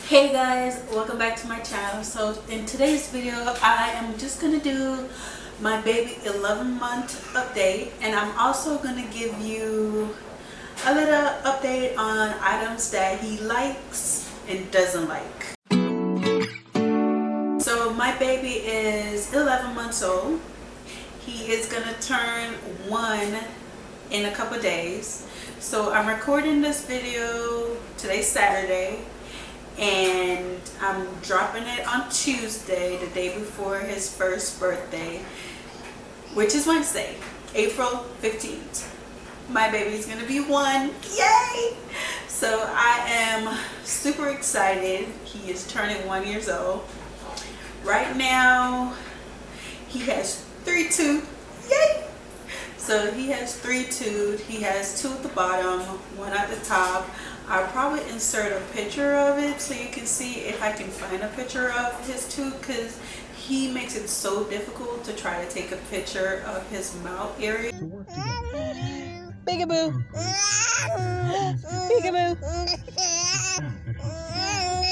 Hey guys, welcome back to my channel. So in today's video I am just gonna do my baby 11-month update, and I'm also gonna give you a little update on items that he likes and doesn't like. So my baby is 11 months old. He is gonna turn 1 in a couple days. So I'm recording this video, today's Saturday, and I'm dropping it on Tuesday, the day before his first birthday, which is Wednesday, April 15th. My baby's gonna be 1. Yay! So I am super excited. He is turning 1 year old. Right now he has 3 teeth. Yay! So he has 3 teeth. He has 2 at the bottom, 1 at the top. I'll probably insert a picture of it so you can see if I can find a picture of his tooth, because he makes it so difficult to try to take a picture of his mouth area. Peekaboo! Peekaboo!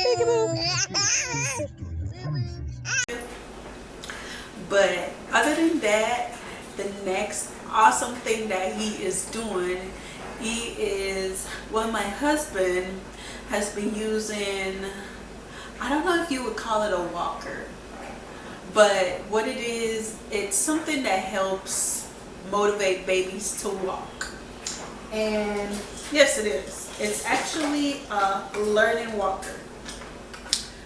Peekaboo! But other than that, the next awesome thing that he is doing, my husband has been using, I don't know if you would call it a walker, but what it is, it's something that helps motivate babies to walk. And yes, it is. It's actually a learning walker.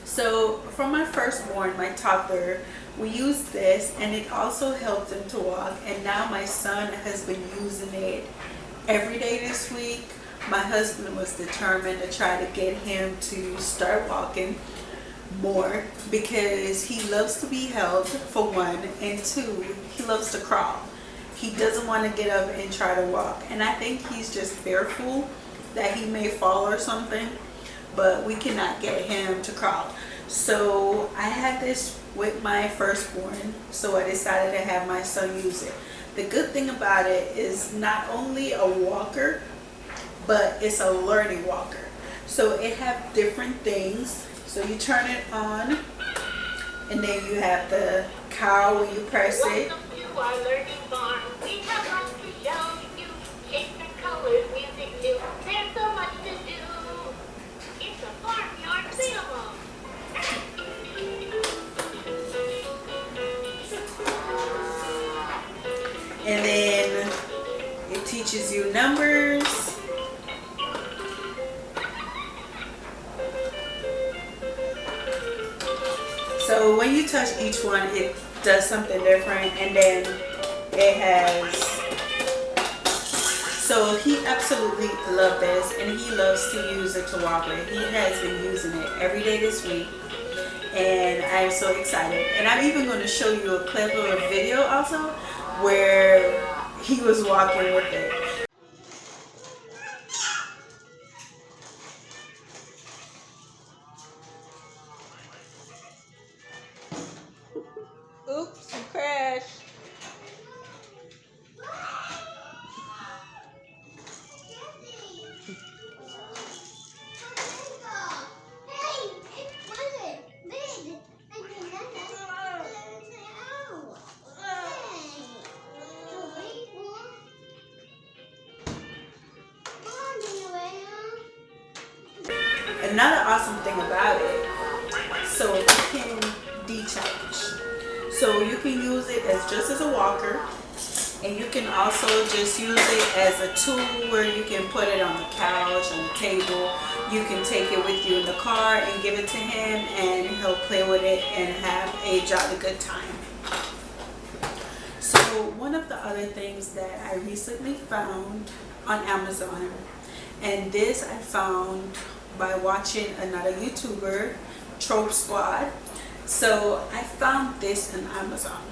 So for my firstborn, my toddler, we used this and it also helped him to walk, and now my son has been using it every day this week. My husband was determined to try to get him to start walking more because he loves to be held, for 1, and 2, he loves to crawl. He doesn't want to get up and try to walk, and I think he's just fearful that he may fall or something, but we cannot get him to crawl. So I had this with my firstborn, so I decided to have my son use it. The good thing about it is not only a walker, but it's a learning walker. So it have different things. So you turn it on, and then you have the cow when you press it. Welcome to our learning barn. We have lots to show you. Shapes and colors, music new. There's so much to do. It's a barnyard cinema. And then it teaches you numbers. So when you touch each one, it does something different, and then it has, so he absolutely loved this, and he loves to use it to walk with. He has been using it every day this week, and I'm so excited. And I'm even going to show you a clip of a video also where he was walking with it. Oops, you crashed. Another awesome thing about it, so you can decharge. So you can use it as just as a walker, and you can also just use it as a tool where you can put it on the couch, on the table. You can take it with you in the car and give it to him, and he'll play with it and have a jolly good time. So one of the other things that I recently found on Amazon, and this I found by watching another YouTuber, Trope Squad. So I found this on Amazon,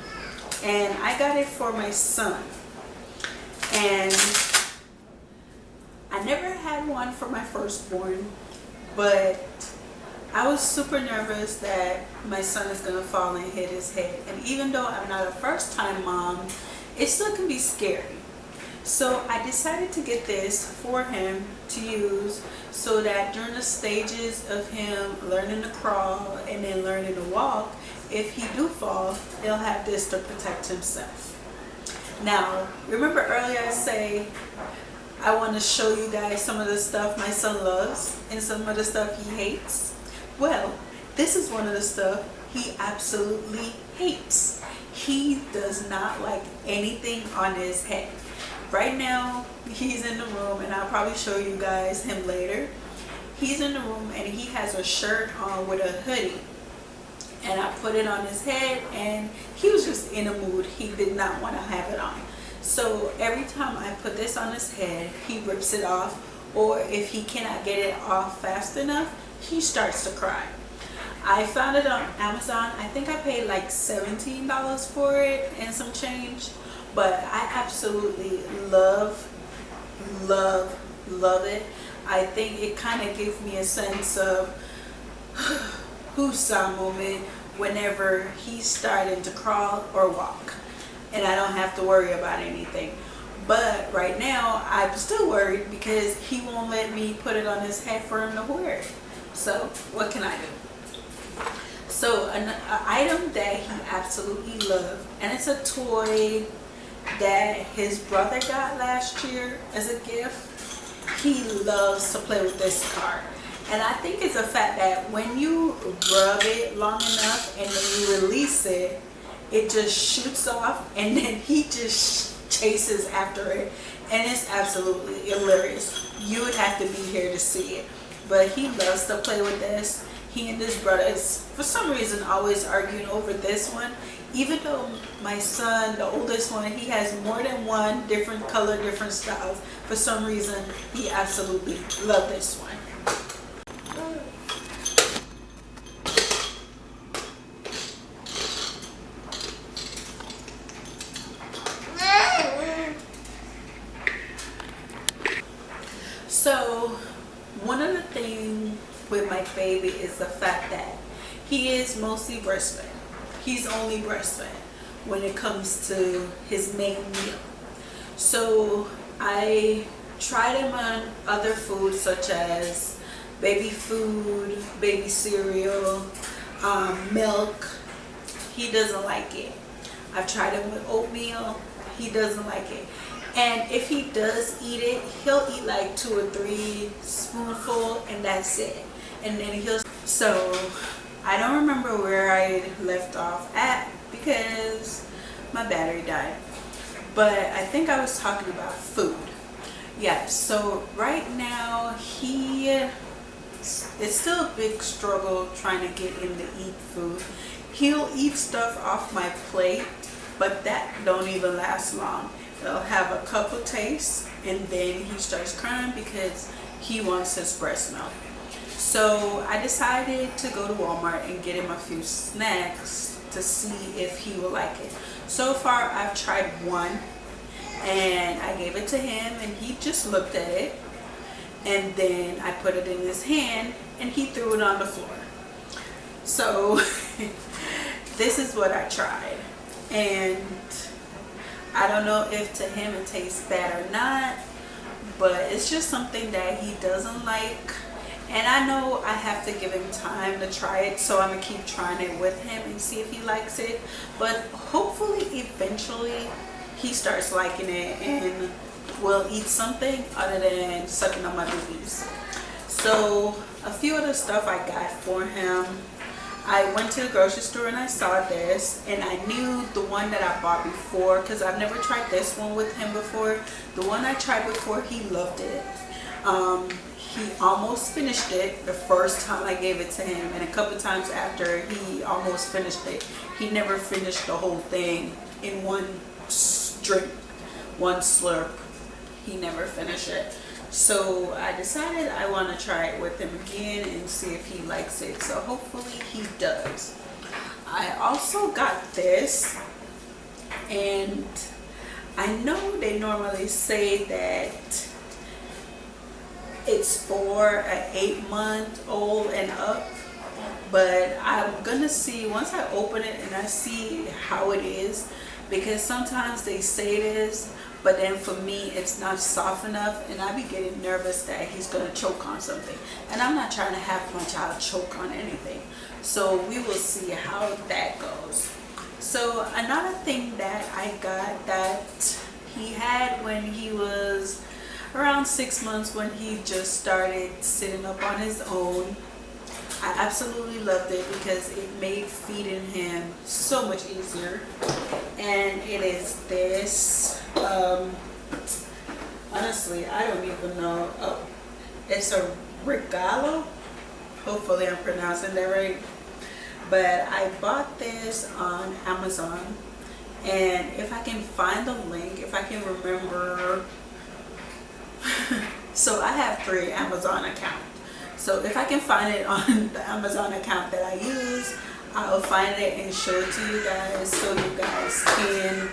and I got it for my son, and I never had one for my firstborn, but I was super nervous that my son is gonna fall and hit his head. And even though I'm not a first-time mom, it still can be scary. So I decided to get this for him to use so that during the stages of him learning to crawl and then learning to walk, if he do fall, he'll have this to protect himself. Now, remember earlier I say I want to show you guys some of the stuff my son loves and some of the stuff he hates? Well, this is one of the stuff he absolutely hates. He does not like anything on his head. Right now, he's in the room, and I'll probably show you guys him later. He's in the room, and he has a shirt on with a hoodie. And I put it on his head, and he was just in a mood. He did not want to have it on. So every time I put this on his head, he rips it off. Or if he cannot get it off fast enough, he starts to cry. I found it on Amazon. I think I paid like $17 for it and some change. But I absolutely love it. I think it kind of gives me a sense of who's-sa moment whenever he's starting to crawl or walk. And I don't have to worry about anything. But right now, I'm still worried because he won't let me put it on his head for him to wear it. So what can I do? So an item that he absolutely loves, and it's a toy that his brother got last year as a gift. He loves to play with this car. And I think it's a fact that when you rub it long enough and then you release it, it just shoots off and then he just chases after it. And it's absolutely hilarious. You would have to be here to see it. But he loves to play with this. He and his brothers, for some reason, always arguing over this one. Even though my son, the oldest one, he has more than one different color, different styles. For some reason, he absolutely loved this one. So, one of the things with my baby is the fact that he is mostly breastfed. He's only breastfed when it comes to his main meal. So I tried him on other foods such as baby food, baby cereal, milk. He doesn't like it. I've tried him with oatmeal. He doesn't like it. And if he does eat it, he'll eat like 2 or 3 spoonfuls and that's it. And then so I don't remember where I left off at because my battery died. But I think I was talking about food. Yeah, so right now it's still a big struggle trying to get him to eat food. He'll eat stuff off my plate, but that don't even last long. He'll have a couple tastes and then he starts crying because he wants his breast milk. So I decided to go to Walmart and get him a few snacks to see if he will like it. So far I've tried one and I gave it to him and he just looked at it, and then I put it in his hand and he threw it on the floor. So this is what I tried, and I don't know if to him it tastes bad or not, but it's just something that he doesn't like. And I know I have to give him time to try it, so I'm going to keep trying it with him and see if he likes it. But hopefully, eventually, he starts liking it and will eat something other than sucking on my boobies. So, a few of the stuff I got for him, I went to the grocery store and I saw this, and I knew the one that I bought before because I've never tried this one with him before. The one I tried before, he loved it. He almost finished it the first time I gave it to him, and a couple times after he almost finished it. He never finished the whole thing in one drink, one slurp. He never finished it. So I decided I want to try it with him again and see if he likes it. So hopefully he does. I also got this, and I know they normally say that it's for an 8-month-old and up, but I'm gonna see once I open it and I see how it is, because sometimes they say this, but then for me it's not soft enough, and I be getting nervous that he's gonna choke on something, and I'm not trying to have my child choke on anything. So we will see how that goes. So another thing that I got that he had when he was around 6 months, when he just started sitting up on his own, I absolutely loved it because it made feeding him so much easier. And it is this, honestly, I don't even know. Oh, it's a regalo. Hopefully I'm pronouncing that right. But I bought this on Amazon, and if I can find the link, if I can remember. So I have 3 Amazon accounts. So if I can find it on the Amazon account that I use, I'll find it and show it to you guys so you guys can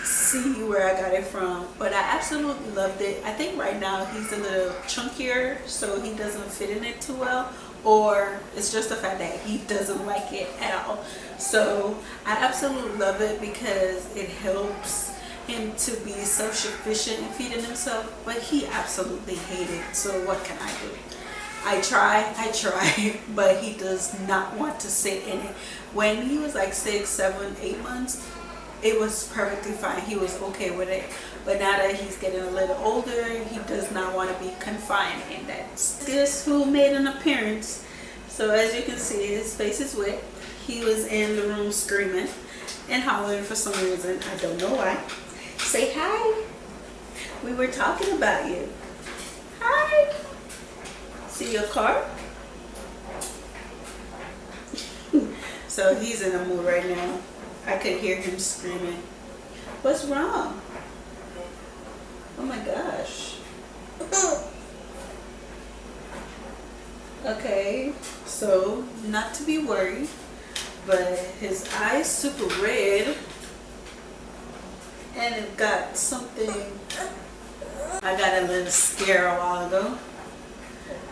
see where I got it from. But I absolutely loved it. I think right now he's a little chunkier, so he doesn't fit in it too well, or it's just the fact that he doesn't like it at all. So I absolutely love it because it helps him to be self-sufficient in feeding himself, but he absolutely hates it. So what can I do? I try, but he does not want to sit in it. When he was like 6, 7, 8 months, it was perfectly fine. He was okay with it. But now that he's getting a little older, he does not want to be confined in that. This who made an appearance. So as you can see, his face is wet. He was in the room screaming and howling for some reason. I don't know why. Say hi. We were talking about you. Hi. See your car? So he's in a mood right now. I could hear him screaming. What's wrong? Oh my gosh. Okay, so not to be worried, but his eyes super red, and it got something. I got a little scare a while ago.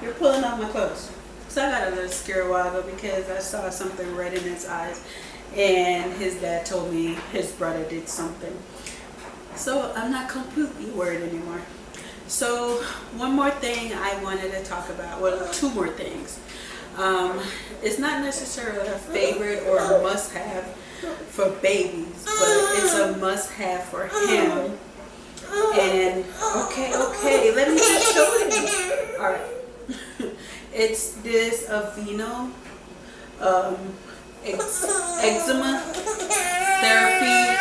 You're pulling off my clothes. So I got a little scare a while ago because I saw something red in his eyes, and his dad told me his brother did something. So I'm not completely worried anymore. So one more thing I wanted to talk about, well, 2 more things. It's not necessarily a favorite or a must-have for babies, but it's a must-have for him. And okay, let me just show you. All right. It's this Aveeno eczema therapy.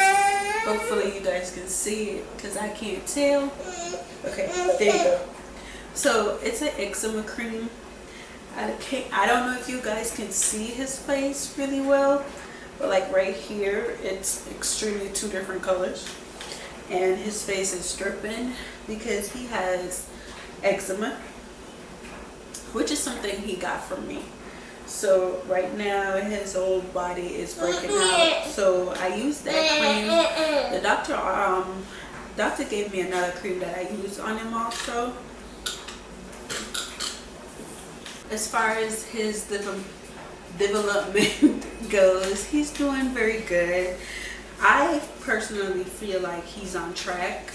Hopefully you guys can see it because I can't tell. Okay, there you go. So it's an eczema cream. I don't know if you guys can see his face really well, but like right here, it's extremely 2 different colors. And his face is dripping because he has eczema, which is something he got from me. So right now his whole body is breaking out. So I use that cream. The doctor gave me another cream that I use on him also. As far as his development goes, he's doing very good. I personally feel like he's on track.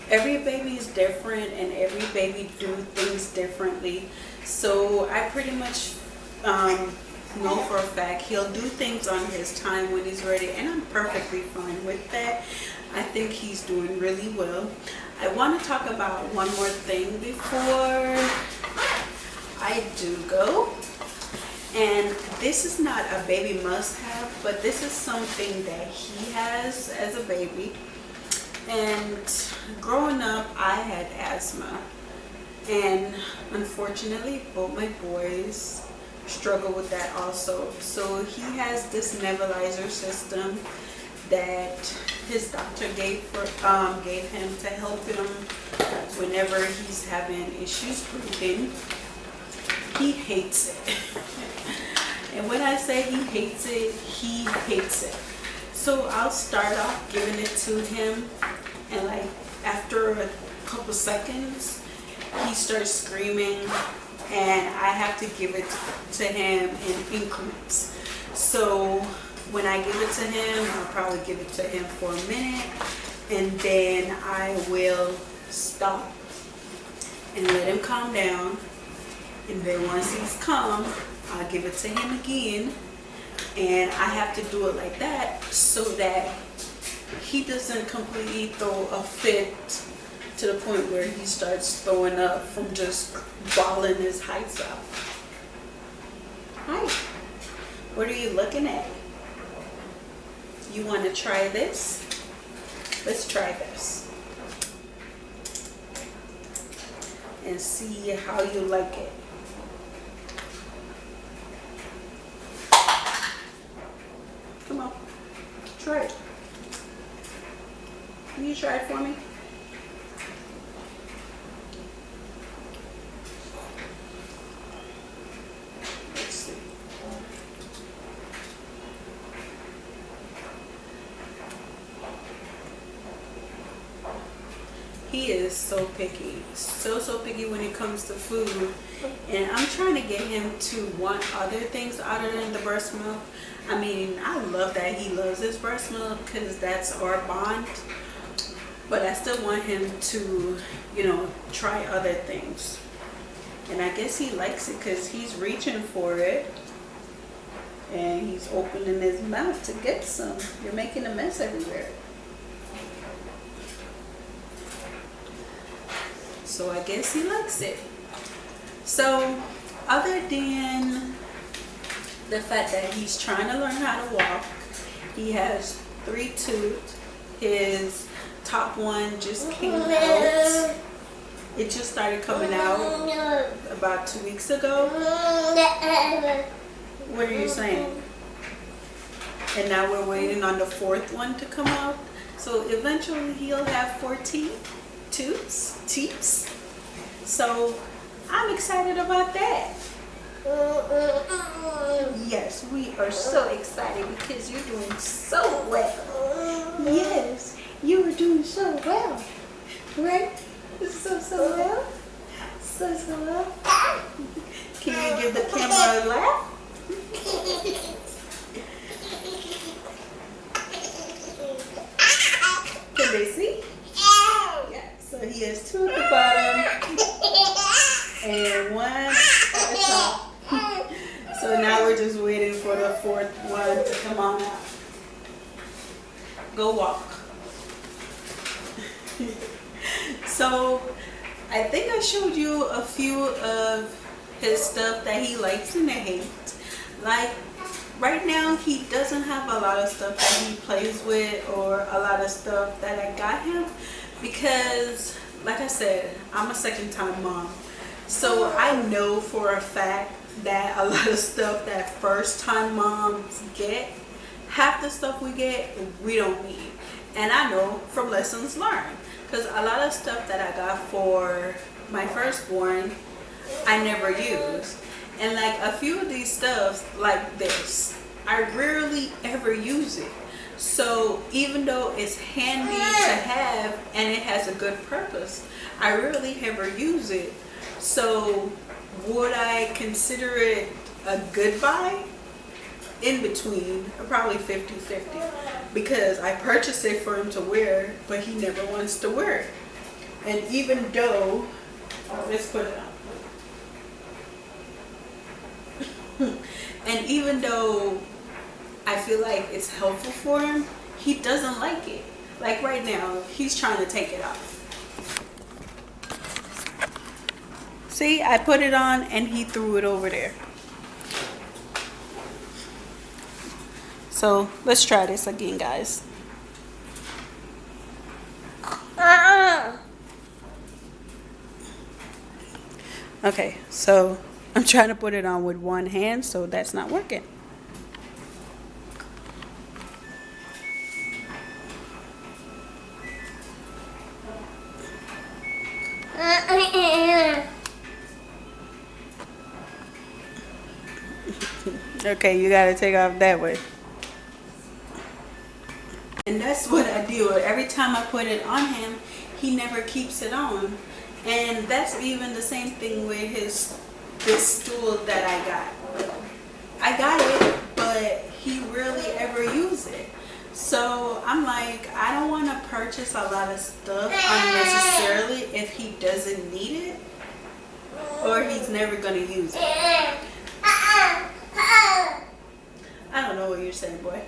Every baby is different and every baby do things differently. So I pretty much know for a fact he'll do things on his time when he's ready, and I'm perfectly fine with that. I think he's doing really well. I want to talk about one more thing before I do go. And this is not a baby must-have, but this is something that he has as a baby. And growing up, I had asthma. And unfortunately, both my boys struggle with that also. So he has this nebulizer system that his doctor gave him to help him whenever he's having issues breathing. He hates it. And when I say he hates it, he hates it. So I'll start off giving it to him, and like after a couple seconds, he starts screaming, and I have to give it to him in increments. So when I give it to him, I'll probably give it to him for a minute, and then I will stop and let him calm down. And then once he's calm, I'll give it to him again. And I have to do it like that so that he doesn't completely throw a fit to the point where he starts throwing up from just balling his heights out. Hi, what are you looking at? You want to try this? Let's try this and see how you like it. Come on, try it. Can you try it for me? Let's see. He is so picky, so picky when it comes to food, and I'm trying to get him to want other things other than the breast milk. I mean, I love that he loves his breast milk because that's our bond, but I still want him to, you know, try other things. And I guess he likes it because he's reaching for it and he's opening his mouth to get some. You're making a mess everywhere. So I guess he likes it. So other than the fact that he's trying to learn how to walk, he has 3 tooth. His top one just came out. It just started coming out about 2 weeks ago. What are you saying? And now we're waiting on the 4th one to come out. So eventually he'll have 4 teeth. Teeps. So I'm excited about that. Yes, we are so excited because you're doing so well. Yes, you are doing so well. Right? So well. So well. Can you give the camera a laugh? Can they see? So he has 2 at the bottom and 1 at the top. So now we're just waiting for the 4th one to come on out. Go walk. So I think I showed you a few of his stuff that he likes and hates. Like right now he doesn't have a lot of stuff that he plays with or a lot of stuff that I got him. Because, like I said, I'm a second-time mom. So I know for a fact that a lot of stuff that first-time moms get, half the stuff we get, we don't need. And I know from lessons learned. Because a lot of stuff that I got for my firstborn, I never used. And like a few of these stuffs, like this, I rarely ever use it. So even though it's handy to have and it has a good purpose, I rarely ever use it. So would I consider it a good buy? In between, probably 50-50, because I purchased it for him to wear, but he never wants to wear it. And even though, let's put it on. And even though I feel like it's helpful for him, he doesn't like it. Like right now, he's trying to take it off. See, I put it on and he threw it over there. So let's try this again, guys. Okay, so I'm trying to put it on with one hand, so that's not working. Okay, you gotta take off that way. And that's what I do. Every time I put it on him, he never keeps it on. And that's even the same thing with this stool that I got. I got it, but he really ever use it. So I'm like, I don't want to purchase a lot of stuff unnecessarily if he doesn't need it or he's never going to use it. I don't know what you're saying, boy.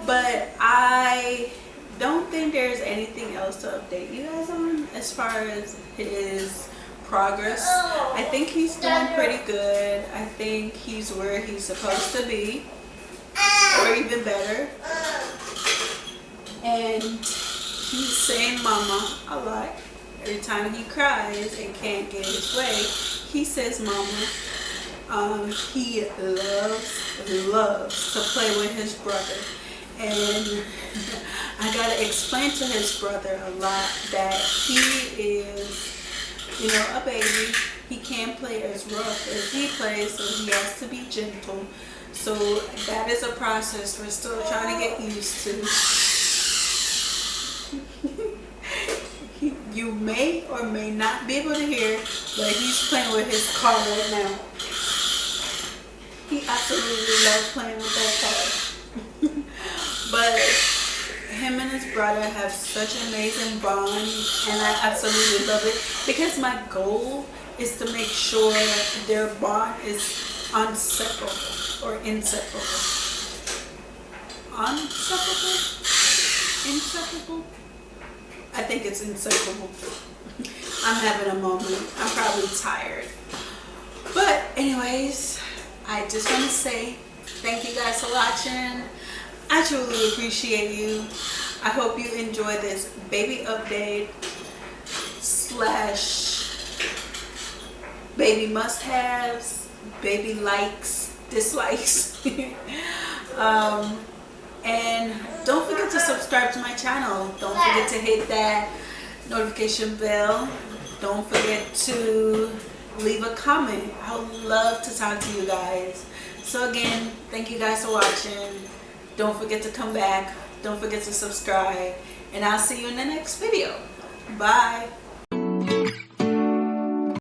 But I don't think there's anything else to update you guys on as far as his progress. I think he's doing pretty good. I think he's where he's supposed to be, or even better. And he's saying mama a lot. Every time he cries and can't get his way, he says mama. He loves to play with his brother, and I gotta explain to his brother a lot that he is, you know, a baby. He can't play as rough as he plays, so he has to be gentle. So that is a process we're still trying to get used to. You may or may not be able to hear, but he's playing with his car right now. He absolutely loves playing with that car. But him and his brother have such an amazing bond, and I absolutely love it because my goal is to make sure their bond is inseparable or inseparable. Inseparable? Inseparable? I think it's inseparable. I'm having a moment. I'm probably tired. But anyways, I just want to say thank you guys for watching. I truly appreciate you. I hope you enjoy this baby update / baby must-haves, baby likes, dislikes. And don't forget to subscribe to my channel. Don't forget to hit that notification bell. Don't forget to leave a comment. I would love to talk to you guys. So again, thank you guys for watching. Don't forget to come back. Don't forget to subscribe. And I'll see you in the next video. Bye.